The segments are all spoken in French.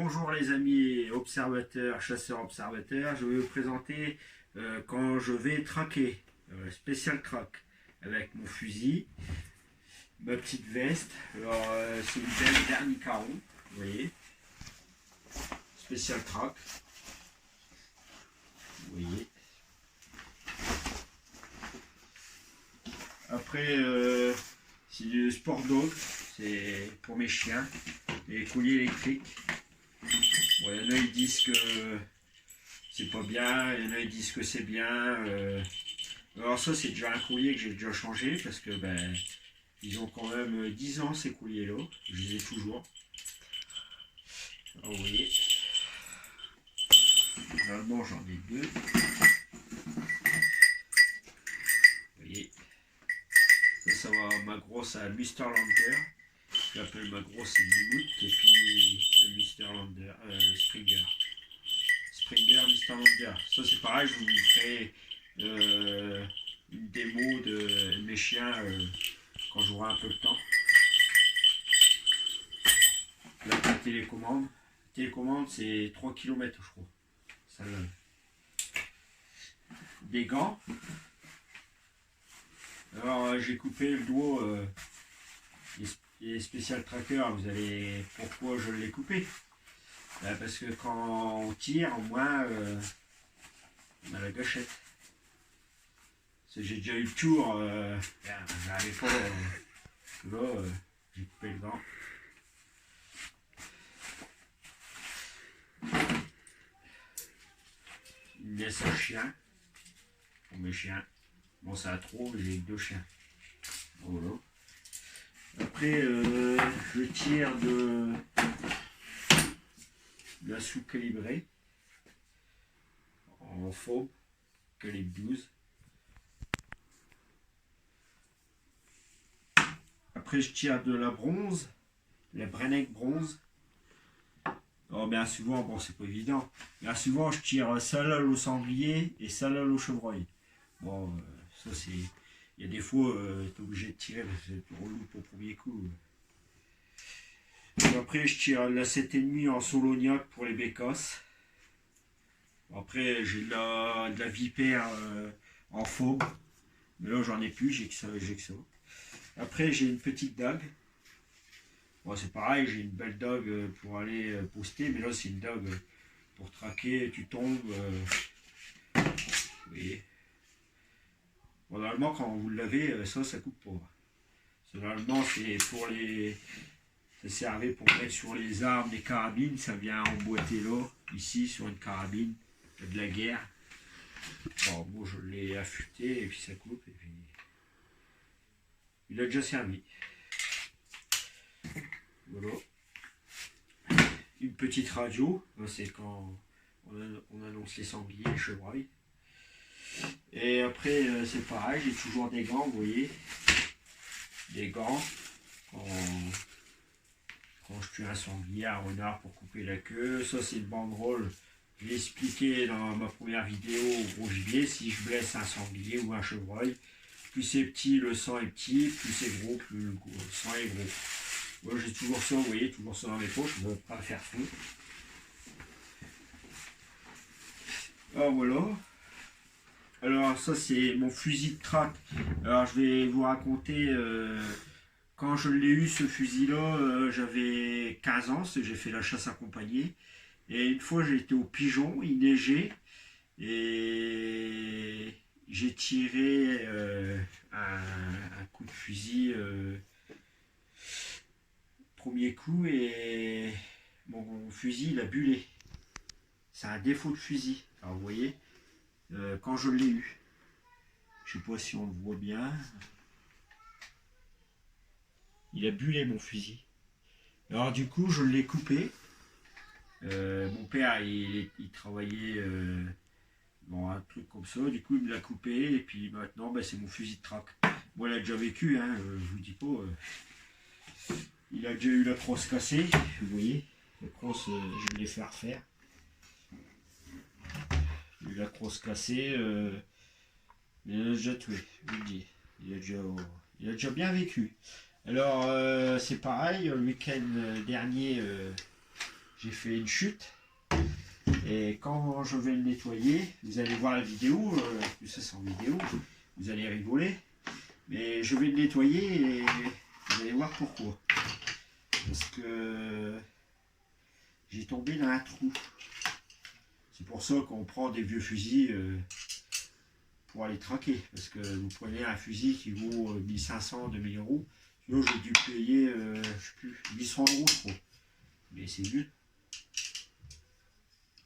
Bonjour les amis observateurs, chasseurs observateurs, je vais vous présenter quand je vais traquer, spécial track, avec mon fusil, ma petite veste, alors c'est une belle dernier caron, vous voyez, spécial track, vous voyez. Après c'est du sport dog, c'est pour mes chiens, les colliers électriques. Bon, il y en a ils disent que c'est pas bien, il y en a ils disent que c'est bien. Alors ça c'est déjà un collier que j'ai déjà changé parce que ben ils ont quand même 10 ans ces colliers là, je les ai toujours. Alors vous voyez, normalement j'en ai deux. Vous voyez, ça va ma grosse à Mr. Lander. J'appelle ma grosse Mimout et puis le Mr. Lander, le Springer. Springer, Mr. Lander. Ça c'est pareil, je vous ferai une démo de mes chiens quand j'aurai un peu de temps. Là, la télécommande. La télécommande c'est 3 km je crois. Ça, des gants. Alors j'ai coupé le doigt. Les spécial tracker, vous allez pourquoi je l'ai coupé, parce que quand on tire, au moins on a la gâchette. J'ai déjà eu le tour, j'arrivais pas, là j'ai coupé le gant. Une laisse un chien pour mes chiens. Bon, ça a trop, j'ai 2 chiens. Voilà. Après, je tire de la soupe calibrée en faux, calibre 12. Après, je tire de la bronze, la Brenneck bronze. Alors, bien souvent, bon, c'est pas évident. Bien souvent, je tire salal au sanglier et salal au chevreuil. Bon, ça c'est. Il y a des fois, tu es obligé de tirer parce que c'est relou pour le premier coup. Et après, je tire la 7,5 en solognac pour les bécasses. Après, j'ai de la vipère en fauve. Mais là, j'en ai plus, j'ai que ça. Après, j'ai une petite dague. Bon, c'est pareil, j'ai une belle dague pour aller poster. Mais là, c'est une dague pour traquer. Tu tombes. Vous voyez. Bon, normalement, quand vous le lavez, ça coupe pas. Normalement, c'est pour les. Ça servait pour mettre sur les armes, les carabines, ça vient emboîter là, ici, sur une carabine, de la guerre. Bon, moi je l'ai affûté et puis ça coupe, et puis il a déjà servi. Voilà. Une petite radio, c'est quand on annonce les sangliers, les chevreuils. Et après, c'est pareil, j'ai toujours des gants, vous voyez, des gants. Quand je tue un sanglier, un renard pour couper la queue. Ça c'est une banderole. Je l'ai expliqué dans ma première vidéo au gros gibier. Si je blesse un sanglier ou un chevreuil, plus c'est petit, le sang est petit, plus c'est gros, plus le sang est gros. Moi j'ai toujours ça, vous voyez, toujours ça dans mes poches, je ne veux pas faire fou. Alors voilà. Alors ça c'est mon fusil de traque. Alors je vais vous raconter... quand je l'ai eu ce fusil là, j'avais 15 ans, j'ai fait la chasse accompagnée. Et une fois j'étais au pigeon, il neigeait. Et j'ai tiré un coup de fusil, premier coup, et mon fusil il a bullé. C'est un défaut de fusil. Alors vous voyez, quand je l'ai eu, je sais pas si on le voit bien. Il a bullé mon fusil. Alors du coup, je l'ai coupé. Mon père, il travaillait dans un truc comme ça. Du coup, il me l'a coupé. Et puis maintenant, ben, c'est mon fusil de traque. Moi, il a déjà vécu, hein, je vous dis pas. Il a déjà eu la crosse cassée. Vous voyez, la crosse, je l'ai fait refaire. Il a eu la crosse cassée. Il a déjà tué, je vous le dis. Il a déjà bien vécu. Alors, c'est pareil, le week-end dernier, j'ai fait une chute. Et quand je vais le nettoyer, vous allez voir la vidéo, tout ça c'est en vidéo, vous allez rigoler. Mais je vais le nettoyer et vous allez voir pourquoi. Parce que j'ai tombé dans un trou. C'est pour ça qu'on prend des vieux fusils pour aller traquer. Parce que vous prenez un fusil qui vaut 1500, 2000 euros. Sinon j'ai dû payer, je sais plus, 800 euros je crois. Mais c'est vieux.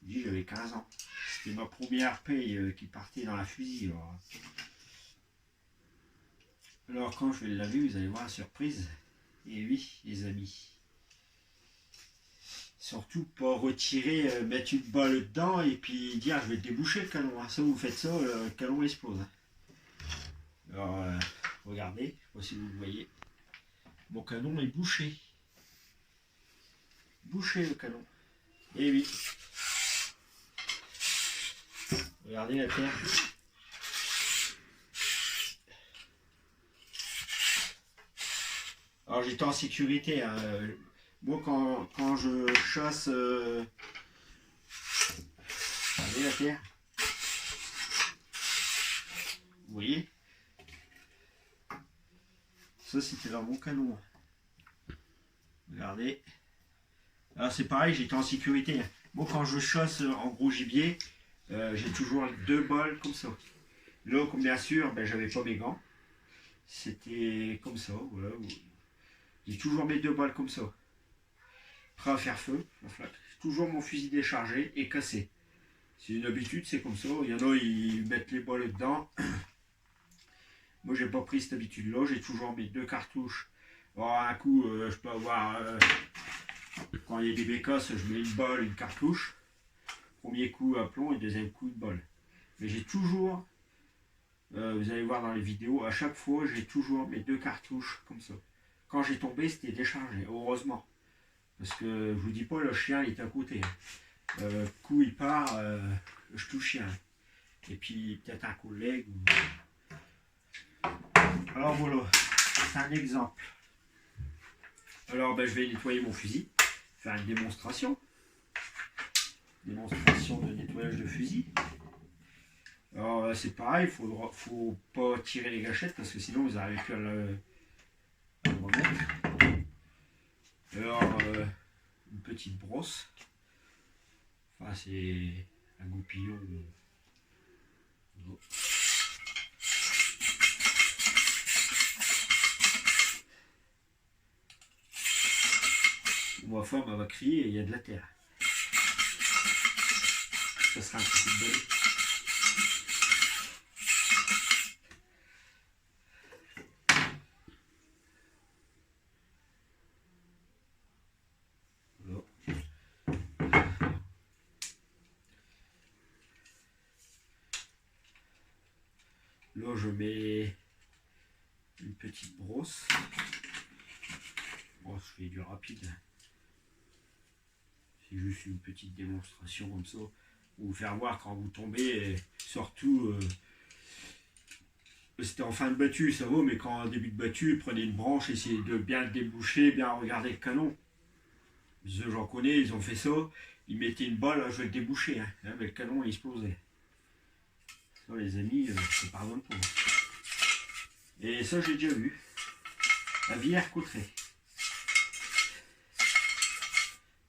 J'avais 15 ans. C'était ma première paye qui partait dans la fusil. Alors quand je vais le laver, vous allez voir la surprise. Et oui, les amis. Surtout pas retirer, mettre une balle dedans et puis dire je vais déboucher le canon. Ça vous faites ça, le canon explose. Alors regardez, je sais pas si vous le voyez. Mon canon est bouché. Bouché le canon. Et oui. Regardez la terre. Alors j'étais en sécurité. Hein. Moi quand je chasse... Regardez la terre. Vous voyez? Ça c'était dans mon canon. Regardez. Alors c'est pareil, j'étais en sécurité. Hein. Moi quand je chasse en gros gibier, j'ai toujours 2 balles comme ça. Là, comme bien sûr, ben, j'avais pas mes gants. C'était comme ça, voilà. J'ai toujours mes 2 balles comme ça. Prêt à faire feu. Toujours mon fusil déchargé et cassé. C'est une habitude, c'est comme ça. Il y en a, ils mettent les balles dedans. Moi, j'ai pas pris cette habitude-là. J'ai toujours mes 2 cartouches. Alors, un coup, je peux avoir... quand il y a des bécasses, je mets une balle, une cartouche. Premier coup à plomb et deuxième coup de balle. Mais j'ai toujours... vous allez voir dans les vidéos, à chaque fois, j'ai toujours mes 2 cartouches comme ça. Quand j'ai tombé, c'était déchargé, heureusement. Parce que je vous dis pas, le chien il est à côté. Coup il part, je touche chien. Et puis peut-être un collègue. Alors voilà, c'est un exemple. Alors ben, je vais nettoyer mon fusil, faire une démonstration. Démonstration de nettoyage de fusil. Alors c'est pareil, faut pas tirer les gâchettes parce que sinon vous n'arrivez plus à le remettre. Alors une petite brosse. Enfin c'est un goupillon. Ma femme elle va crier et il y a de la terre. Ça sera un petit bol. Là, je mets une petite brosse. Bon, je fais du rapide. C'est juste une petite démonstration comme ça. Pour vous faire voir quand vous tombez. Et surtout, c'était en fin de battue, ça vaut, mais quand en début de battue, prenez une branche, essayez de bien le déboucher, bien regarder le canon. J'en connais, ils ont fait ça. Ils mettaient une balle, je vais le déboucher. Hein. Là, mais le canon, il explosait. Ça, les amis, je ne pardonne pas. Et ça, j'ai déjà vu. À Villers-Cotterêts.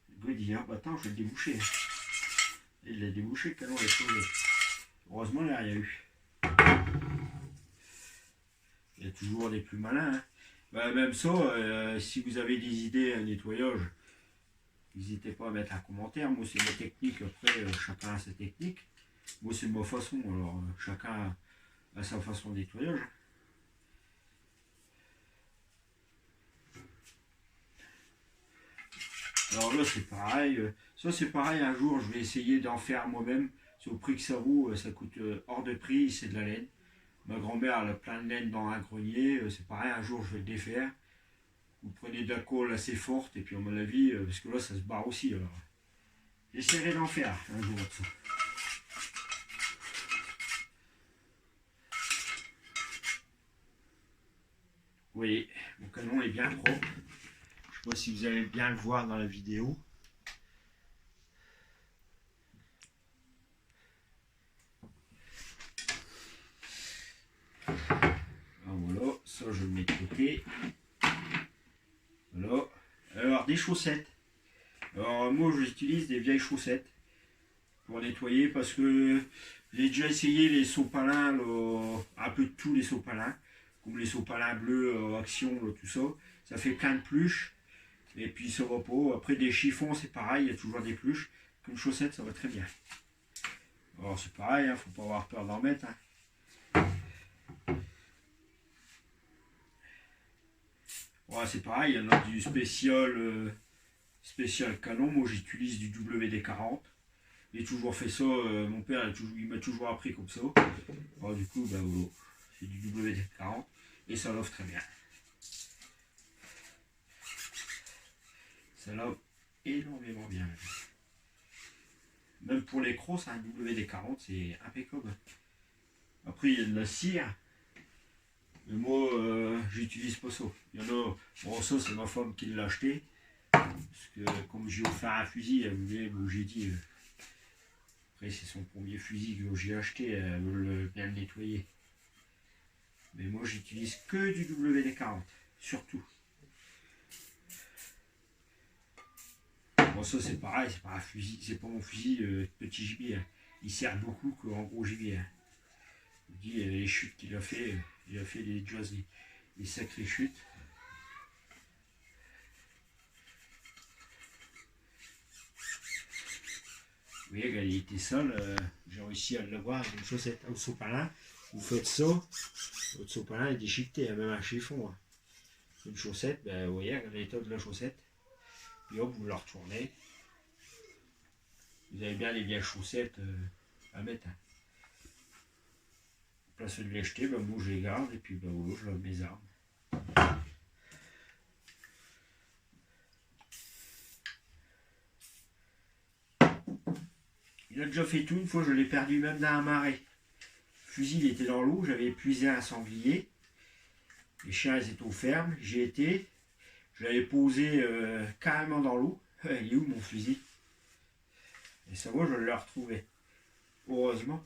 Le gars dit, ah bah attends, je vais le déboucher. Et il l'a débouché, le canon a explosé. Heureusement, il n'y a rien eu. Il y a toujours des plus malins. Hein. Bah, même ça, si vous avez des idées à nettoyage, n'hésitez pas à mettre un commentaire. Moi, c'est ma technique. Après, chacun a sa technique. Moi, c'est ma façon. Alors, chacun a sa façon de nettoyage. Alors là, c'est pareil. Ça, c'est pareil. Un jour, je vais essayer d'en faire moi-même. C'est au prix que ça vaut. Ça coûte hors de prix. C'est de la laine. Ma grand-mère, elle a plein de laine dans un grenier. C'est pareil. Un jour, je vais le défaire. Vous prenez de la colle assez forte. Et puis, à mon avis, parce que là, ça se barre aussi. Alors, j'essaierai d'en faire un jour. Ça. Vous voyez, mon canon est bien propre. Je ne sais pas si vous allez bien le voir dans la vidéo. sécurité. Voilà. Alors des chaussettes. Alors moi j'utilise des vieilles chaussettes pour nettoyer parce que j'ai déjà essayé les sopalins, un peu de tous les sopalins, comme les sopalins bleus, Action, tout ça. Ça fait plein de pluches. Et puis ça va pas. Après des chiffons c'est pareil, il y a toujours des pluches. Comme chaussettes ça va très bien. Alors c'est pareil, faut pas avoir peur d'en mettre. Ouais, c'est pareil, il y en a du spécial canon. Moi j'utilise du WD-40. J'ai toujours fait ça, mon père il m'a toujours appris comme ça. Alors, du coup, voilà, c'est du WD-40 et ça lave très bien. Ça lave énormément bien. Même pour les crosses, un WD-40 c'est impeccable. Après il y a de la cire. Mais moi j'utilise pas ça. Il y en a, bon ça c'est ma femme qui l'a acheté. Parce que comme j'ai offert un fusil, elle voulait, bon, j'ai dit, après c'est son premier fusil que j'ai acheté, elle veut bien le nettoyer. Mais moi j'utilise que du WD-40, surtout. Bon ça c'est pareil, c'est pas un fusil, c'est pas mon fusil petit gibier. Il sert beaucoup qu'en gros gibier. Je dis les chutes qu'il a fait, il a fait des sacrées chutes. Vous voyez, elle était sale, j'ai réussi à l'avoir avec une chaussette au sopalin. Vous faites ça, votre sopalin est déchiqueté, même un chiffon. Une chaussette, vous voyez, l'état de la chaussette. Puis hop, vous la retournez. Vous avez bien les vieilles chaussettes à mettre. Place de les jeter, moi je les garde et puis voilà, je lave mes armes. Il a déjà fait tout, une fois je l'ai perdu même dans un marais. Le fusil il était dans l'eau, j'avais épuisé un sanglier. Les chiens ils étaient aux fermes, j'y étais. Je l'avais posé carrément dans l'eau. Il est où mon fusil? Et ça va, je l'ai retrouvé. Heureusement.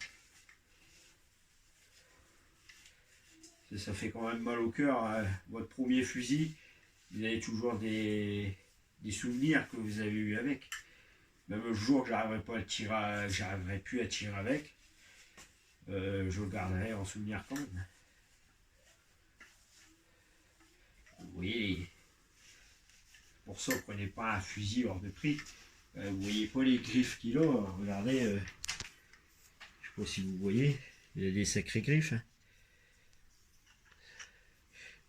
Ça fait quand même mal au cœur. Votre premier fusil, vous avez toujours des souvenirs que vous avez eu avec. Même le jour que j'arriverai pas à le tirer, j'arriverai plus à tirer avec, je le garderai en souvenir quand même. Vous voyez, pour ça, prenez pas un fusil hors de prix. Vous voyez pas les griffes qu'il a. Regardez, je sais pas si vous voyez, il a des sacrées griffes.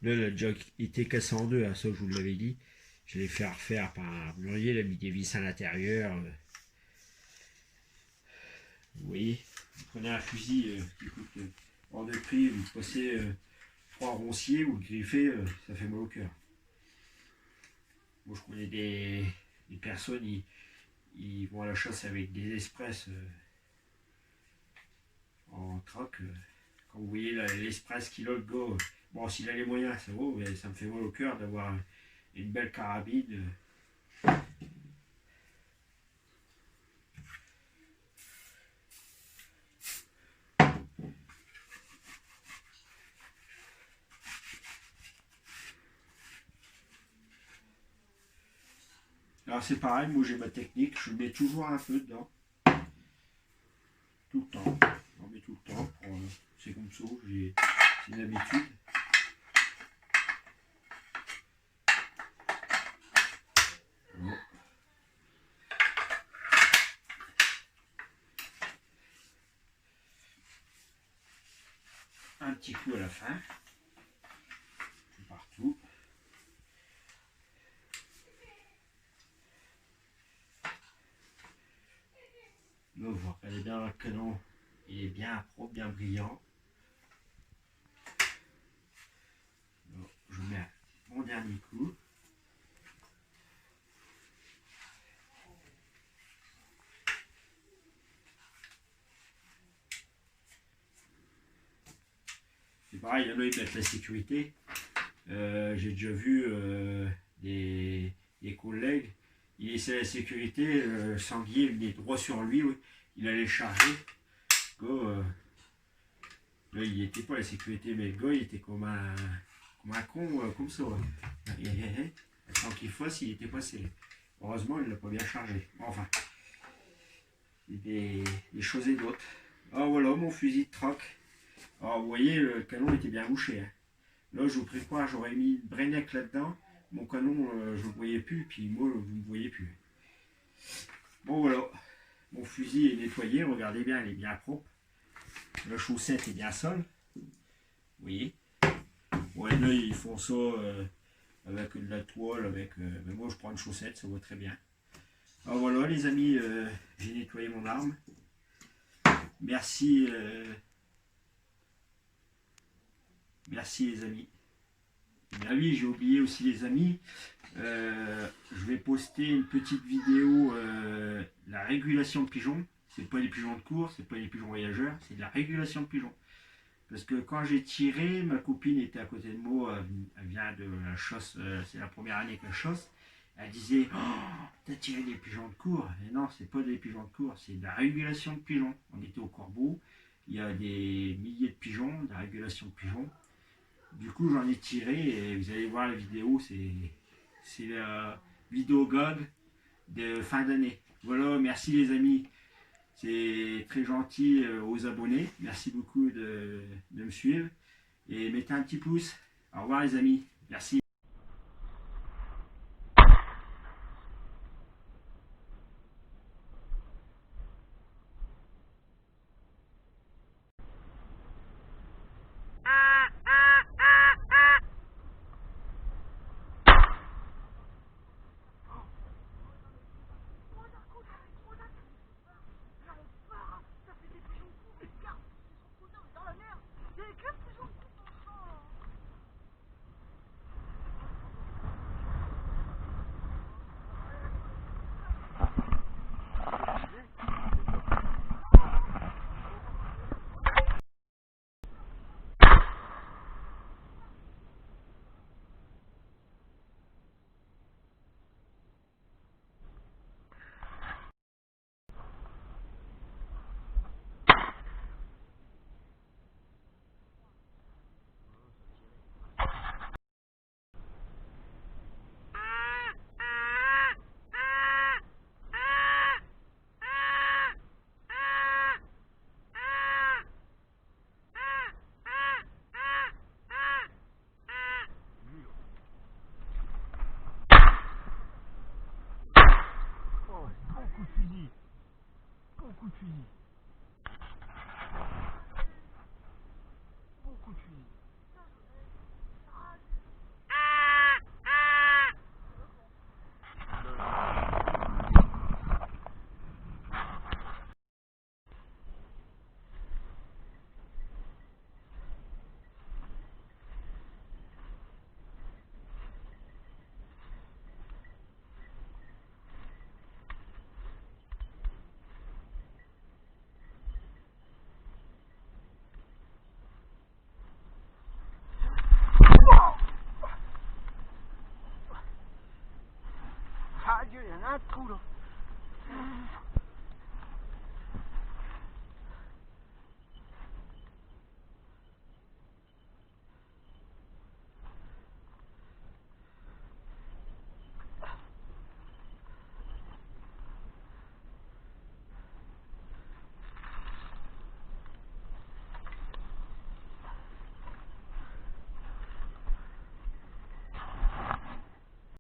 Là, le jog était cassé en deux, ça je vous l'avais dit. Je l'ai fait refaire par un armurier, il a mis des vis à l'intérieur. Vous voyez, vous prenez un fusil qui coûte hors de prix, vous passez 3 ronciers, vous le griffez, ça fait mal au cœur. Moi je connais des personnes, ils vont à la chasse avec des express en trac. Quand vous voyez l'express qu'il a le gars, bon s'il a les moyens ça vaut, mais ça me fait mal au cœur d'avoir une belle carabine. Alors c'est pareil, moi j'ai ma technique, je mets toujours un peu dedans. Tout le temps. J'en mets tout le temps. C'est comme ça, c'est une habitude. Bon. Un petit coup à la fin. Partout. Là, vous regardez bien le canon, il est bien propre, bien brillant. Là, je mets mon dernier coup. C'est pareil, il y en a qui mettent la sécurité. J'ai déjà vu des collègues, il laissait la sécurité, le sanglier venait droit sur lui, oui. Il allait charger. Le gars, là, il n'était pas la sécurité, mais le gars, il était comme un comme un con, comme ça. Tant qu'il fasse, il était passé. Heureusement, il ne l'a pas bien chargé. Enfin, des choses et d'autres. Ah voilà, mon fusil de trac. Alors, vous voyez, le canon était bien bouché. Hein. Là, je vous prépare, j'aurais mis une Brenneck là-dedans. Mon canon, je ne le voyais plus, puis moi, vous ne me voyez plus. Bon, voilà. Mon fusil est nettoyé, regardez bien, il est bien propre. La chaussette est bien sale. Vous voyez. Ouais, là, ils font ça avec de la toile, avec. Mais moi, je prends une chaussette, ça va très bien. Alors voilà, les amis, j'ai nettoyé mon arme. Merci. Merci, les amis. Ah oui, j'ai oublié aussi, les amis. Je vais poster une petite vidéo, la régulation de pigeons. C'est pas les pigeons de course, c'est pas les pigeons voyageurs, c'est de la régulation de pigeons. Parce que quand j'ai tiré, ma copine était à côté de moi, elle vient de la chasse, c'est la première année qu'elle chasse. Elle disait, oh, t'as tiré des pigeons de cour. Et non, c'est pas des pigeons de cour, c'est de la régulation de pigeons. On était au Corbeau, il y a des milliers de pigeons, de la régulation de pigeons. Du coup, j'en ai tiré et vous allez voir la vidéo, c'est la vidéo gag de fin d'année. Voilà, merci les amis. C'est très gentil aux abonnés. Merci beaucoup de me suivre. Et mettez un petit pouce. Au revoir les amis. Merci. Ah Dieu, il y en a un trou là.